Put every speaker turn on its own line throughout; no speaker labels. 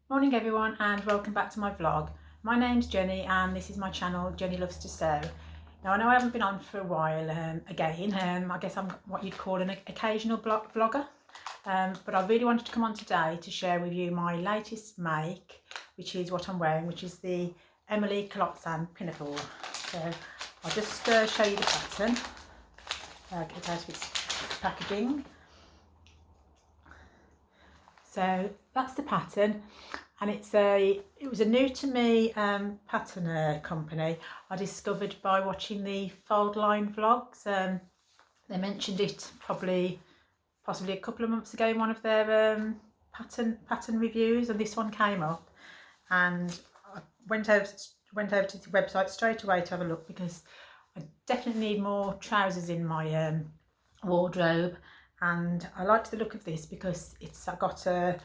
Morning everyone and welcome back to my vlog. My name's Jenny and this is my channel, Jenny Loves to Sew. Now I know I haven't been on for a while I guess I'm what you'd call an occasional blogger, but I really wanted to come on today to share with you my latest make, which is what I'm wearing, which is the Emily Culotte Pinafore. So I'll just show you the pattern, get it out of its packaging. So that's the pattern, and it was a new to me pattern company I discovered by watching the Fold Line vlogs. They mentioned it possibly a couple of months ago in one of their pattern reviews, and this one came up, and I went over to the website straight away to have a look because I definitely need more trousers in my wardrobe. And I liked the look of this because it's got a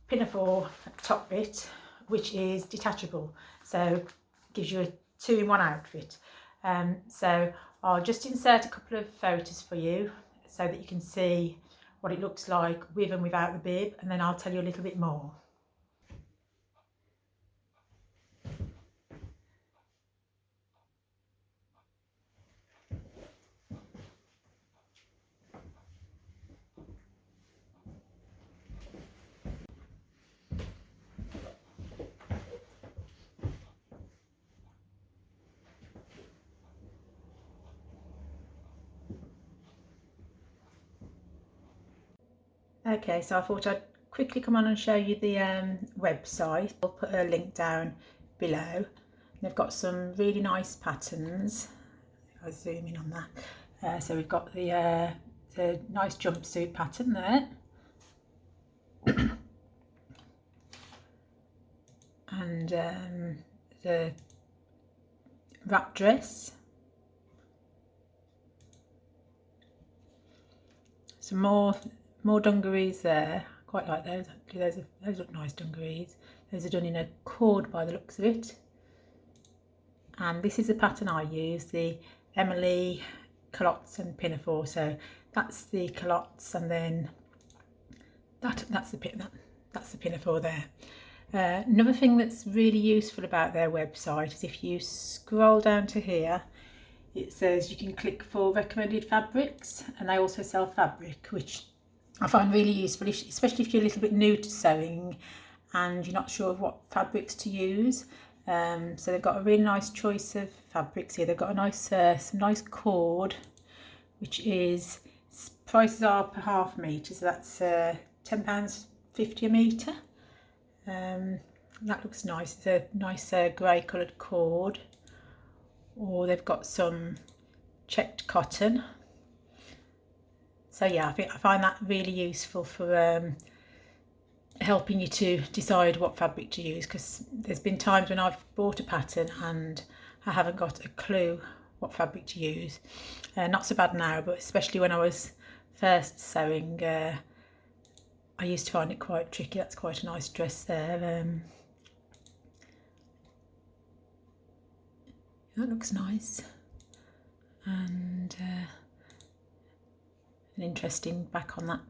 pinafore top bit which is detachable, so it gives you a two-in-one outfit. So I'll just insert a couple of photos for you so that you can see what it looks like with and without the bib, and then I'll tell you a little bit more. Okay, so I thought I'd quickly come on and show you the website. I'll put a link down below. They've got some really nice patterns. If I zoom in on that, so we've got the nice jumpsuit pattern there, and the wrap dress, some more dungarees there. Quite like those actually. Those look nice dungarees. Those are done in a cord by the looks of it. And this is the pattern I use, the Emily Culottes and Pinafore. So that's the Culottes, and then that's the Pinafore there. Another thing that's really useful about their website is if you scroll down to here, it says you can click for recommended fabrics, and they also sell fabric, which I find really useful, especially if you're a little bit new to sewing and you're not sure of what fabrics to use. So they've got a really nice choice of fabrics here. They've got a nice some nice cord, which is, prices are per half metre, so that's £10.50 a metre. That looks nice. It's a nice grey coloured cord. Or they've got some checked cotton. So yeah, I find that really useful for helping you to decide what fabric to use, because there's been times when I've bought a pattern and I haven't got a clue what fabric to use. Not so bad now, but especially when I was first sewing, I used to find it quite tricky. That's quite a nice dress there. That looks nice, and an interesting back on that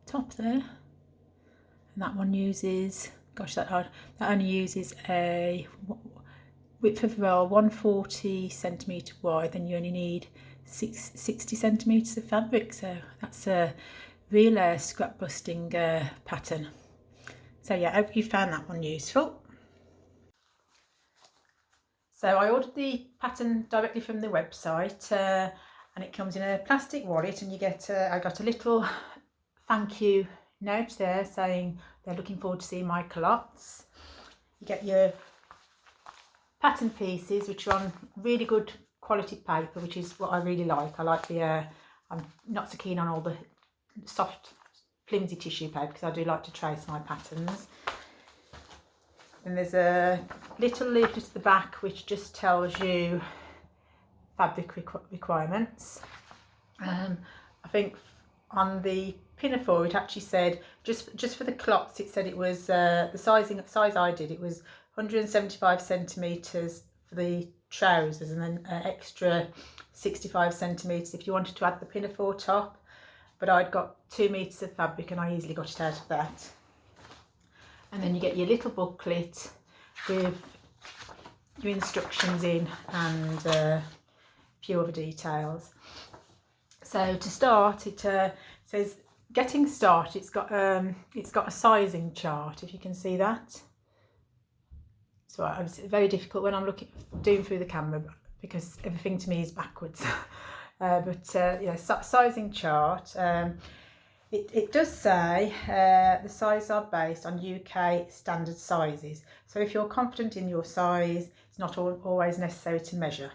top there. And that one uses, gosh, that only uses a width of roll 140 centimetre wide, then you only need 60 centimetres of fabric, so that's a real scrap busting pattern. So yeah, I hope you found that one useful. So I ordered the pattern directly from the website, and it comes in a plastic wallet, and you get I got a little thank you note there saying they're looking forward to seeing my culottes. You get your pattern pieces, which are on really good quality paper, which is what I really like. I like the I'm not so keen on all the soft flimsy tissue paper, because I do like to trace my patterns. And there's a little leaflet at the back which just tells you fabric requirements. I think on the Pinafore it actually said, just for the culottes, it said it was the size I did, it was 175 centimetres for the trousers, and then extra 65 centimetres if you wanted to add the Pinafore top. but I'd got 2 meters of fabric and I easily got it out of that. And then you get your little booklet with your instructions in and a few other details. So to start, it says getting started. It's got a sizing chart, if you can see that. So it's very difficult when I'm doing through the camera because everything to me is backwards. Yeah, sizing chart. It does say the sizes are based on UK standard sizes. So if you're confident in your size, it's not always necessary to measure.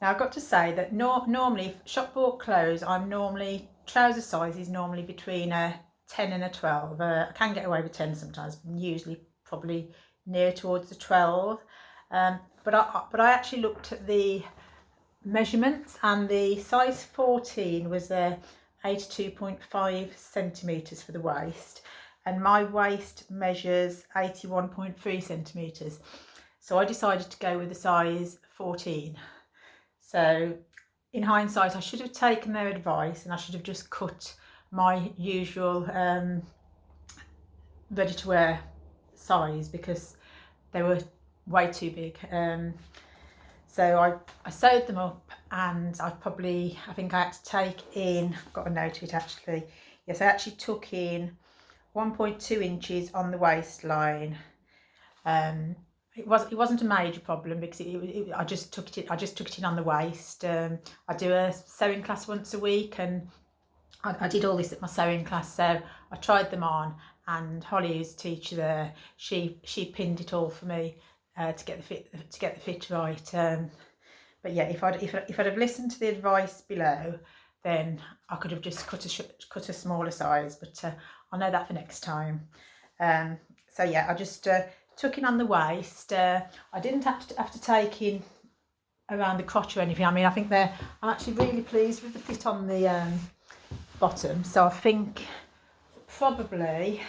Now I've got to say that normally shop bought clothes, trouser size is normally between a 10 and a 12. I can get away with 10 sometimes, but usually probably near towards the 12. But I actually looked at the measurements, and the size 14 was 82.5 centimetres for the waist, and my waist measures 81.3 centimetres. So I decided to go with the size 14. So in hindsight, I should have taken their advice and I should have just cut my usual ready to wear size because they were way too big. So I sewed them up, and I think I had to take in, I've got a note of it actually. Yes, I actually took in 1.2 inches on the waistline. It wasn't a major problem because I just took it in on the waist. I do a sewing class once a week, and I did all this at my sewing class. So I tried them on, and Holly, who's a teacher there, she pinned it all for me to get the fit right. But yeah, if I'd have listened to the advice below, then I could have just cut a smaller size. But I'll know that for next time. So yeah, I just took in on the waist. I didn't have to take in around the crotch or anything. I mean, I think I'm actually really pleased with the fit on the bottom. So I think probably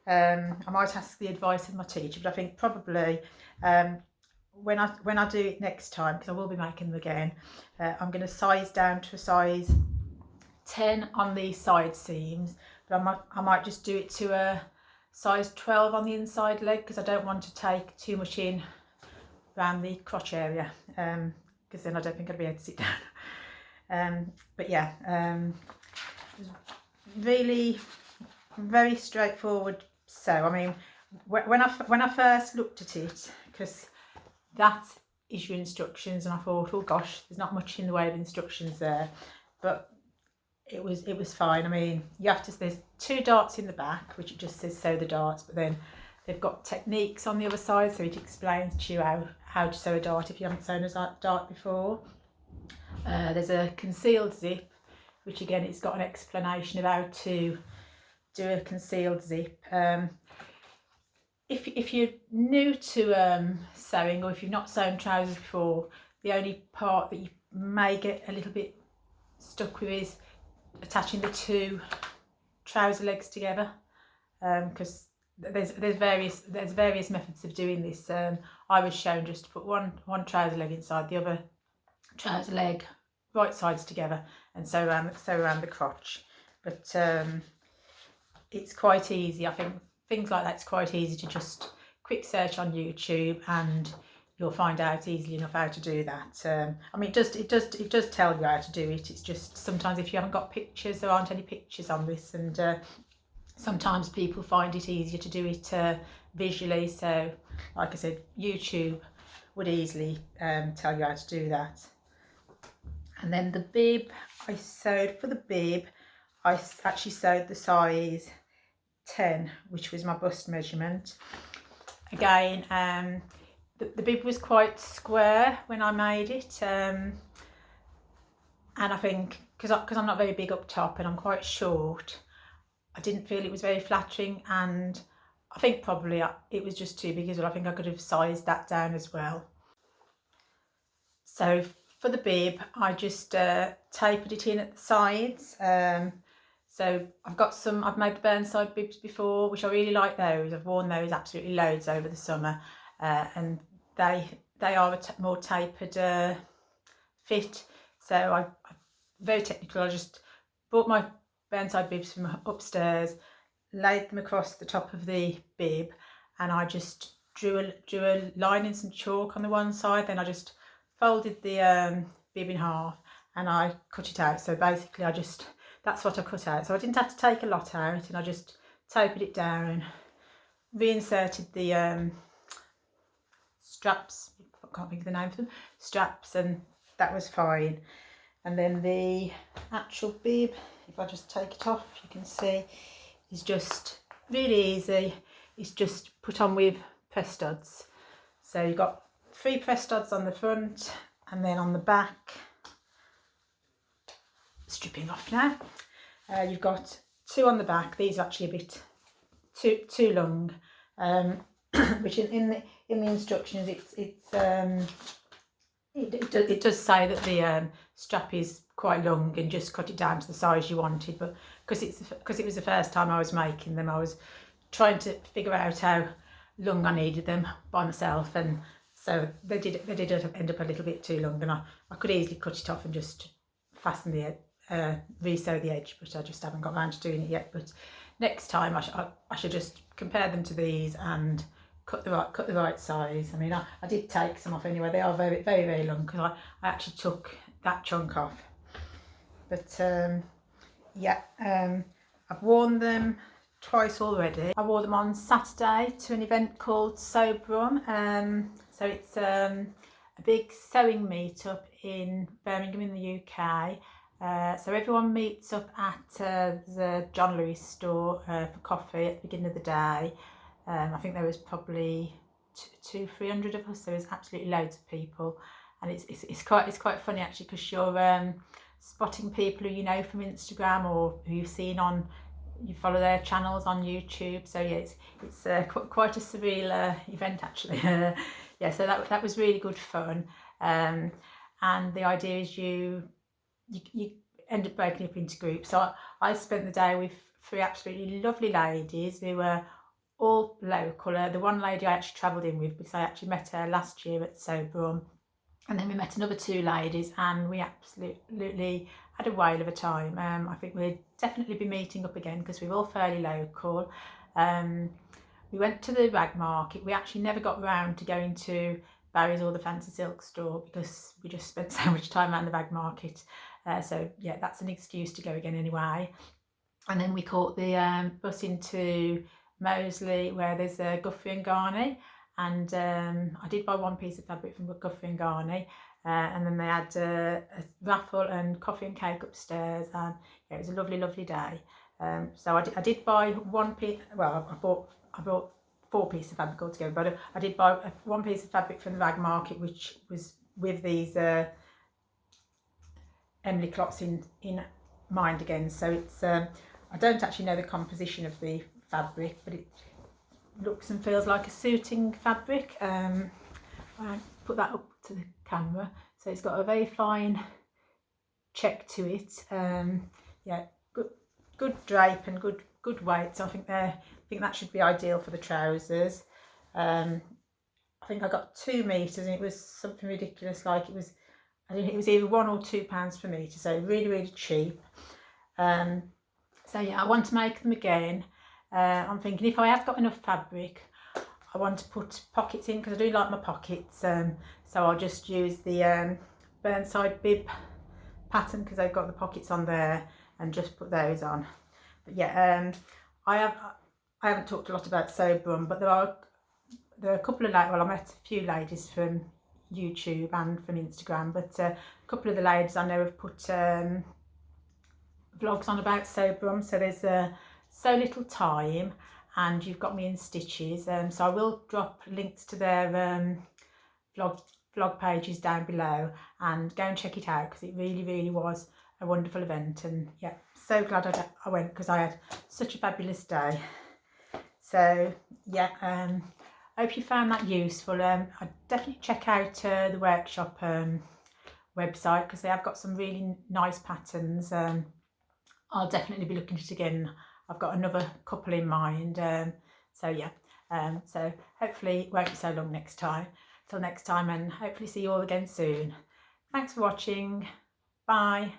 I might ask the advice of my teacher, but I think probably when I do it next time, because I will be making them again, I'm going to size down to a size 10 on the side seams, but I might just do it to a size 12 on the inside leg, because I don't want to take too much in around the crotch area, because then I don't think I'd be able to sit down. But yeah, really very straightforward sew. I mean, when I first looked at it, because that is your instructions, and I thought, oh gosh, there's not much in the way of instructions there, but it was fine. I mean, there's 2 darts in the back, which it just says sew the darts, but then they've got techniques on the other side, so it explains to you how to sew a dart if you haven't sewn a dart before. There's a concealed zip, which again, it's got an explanation of how to do a concealed zip. If you're new to sewing, or if you've not sewn trousers before, the only part that you may get a little bit stuck with is attaching the 2 trouser legs together, because there's various methods of doing this. I was shown just to put one trouser leg inside the other trouser leg, right sides together, and sew around the crotch. But it's quite easy. I think things like that's quite easy to just quick search on YouTube, and you'll find out easily enough how to do that. I mean, it does tell you how to do it. It's just sometimes if you haven't got pictures, there aren't any pictures on this, and sometimes people find it easier to do it visually. So, like I said, YouTube would easily tell you how to do that. And then the bib, for the bib, I actually sewed the size 10, which was my bust measurement. Again, the bib was quite square when I made it, and I think because I'm not very big up top and I'm quite short, I didn't feel it was very flattering, and I think probably it was just too big as well. I think I could have sized that down as well. So for the bib, I just tapered it in at the sides. So I've made Burnside bibs before, which I really like those. I've worn those absolutely loads over the summer, and they are a more tapered fit. So I very technical. I just brought my burnside bibs from upstairs, laid them across the top of the bib, and I just drew a line in some chalk on the one side. Then I just folded the bib in half and I cut it out. So basically that's what I cut out. So I didn't have to take a lot out, and I just tapered it down, reinserted the straps, I can't think of the name of them, straps, and that was fine. And then the actual bib, if I just take it off, you can see, is just really easy. It's just put on with press studs. So you've got 3 press studs on the front, and then on the back, stripping off now, you've got 2 on the back. These are actually a bit too long, which in the instructions it does say that the strap is quite long, and just cut it down to the size you wanted. But because it was the first time I was making them, I was trying to figure out how long I needed them by myself, and so they did end up a little bit too long, and I could easily cut it off and just fasten the re-sew the edge, but I just haven't got around to doing it yet. But next time I should just compare them to these and cut the right size. I mean, I did take some off anyway. They are very, very, very long, because I actually took that chunk off. But yeah, I've worn them twice already. I wore them on Saturday to an event called Sewbrum. So it's a big sewing meetup in Birmingham in the UK. So everyone meets up at the John Lewis store for coffee at the beginning of the day. I think there was probably 200-300 of us. There was absolutely loads of people, and it's quite funny actually, because you're spotting people who you know from Instagram, or who you've seen you follow their channels on YouTube. So yeah, it's quite a surreal event actually. Yeah, so that was really good fun, and the idea is you end up breaking up into groups. So I spent the day with 3 absolutely lovely ladies who were all local. The one lady I actually travelled in with, because I actually met her last year at Sewbrum, and then we met another 2 ladies, and we absolutely had a whale of a time. I think we'll definitely be meeting up again, because we're all fairly local. We went to the rag market. We actually never got round to going to Barry's or the fancy silk store, because we just spent so much time around the rag market. So yeah, that's an excuse to go again anyway. And then we caught the bus into Moseley, where there's a Guthrie and Garney, and I did buy 1 piece of fabric from Guthrie and Garney, and then they had a raffle and coffee and cake upstairs, and yeah, it was a lovely day. So I did buy 1 piece. Well, I bought 4 pieces of fabric altogether, but I did buy 1 piece of fabric from the rag market, which was with these Emily clots in mind again. So it's I don't actually know the composition of the fabric, but it looks and feels like a suiting fabric. I put that up to the camera, so it's got a very fine check to it. Yeah, good drape and good weight. So I think that should be ideal for the trousers. I think I got 2 meters, and it was something ridiculous, like it was either £1 or £2 per meter, so really cheap. So yeah, I want to make them again. I'm thinking, if I have got enough fabric, I want to put pockets in, because I do like my pockets. So I'll just use the burnside bib pattern, because I've got the pockets on there, and just put those on. But yeah, I haven't talked a lot about Sewbrum, but there are a couple of I met a few ladies from YouTube and from Instagram, but a couple of the ladies I know have put vlogs on about Sewbrum. So there's So Little Time and You've Got Me in Stitches. So I will drop links to their vlog pages down below, and go and check it out, because it really was a wonderful event. And yeah, so glad I went, because I had such a fabulous day. So yeah, I hope you found that useful. I'd definitely check out the workshop website, because they have got some really nice patterns. I'll definitely be looking at it again. I've got another couple in mind. So yeah, so hopefully it won't be so long next time. Till next time, and hopefully see you all again soon. Thanks for watching. Bye.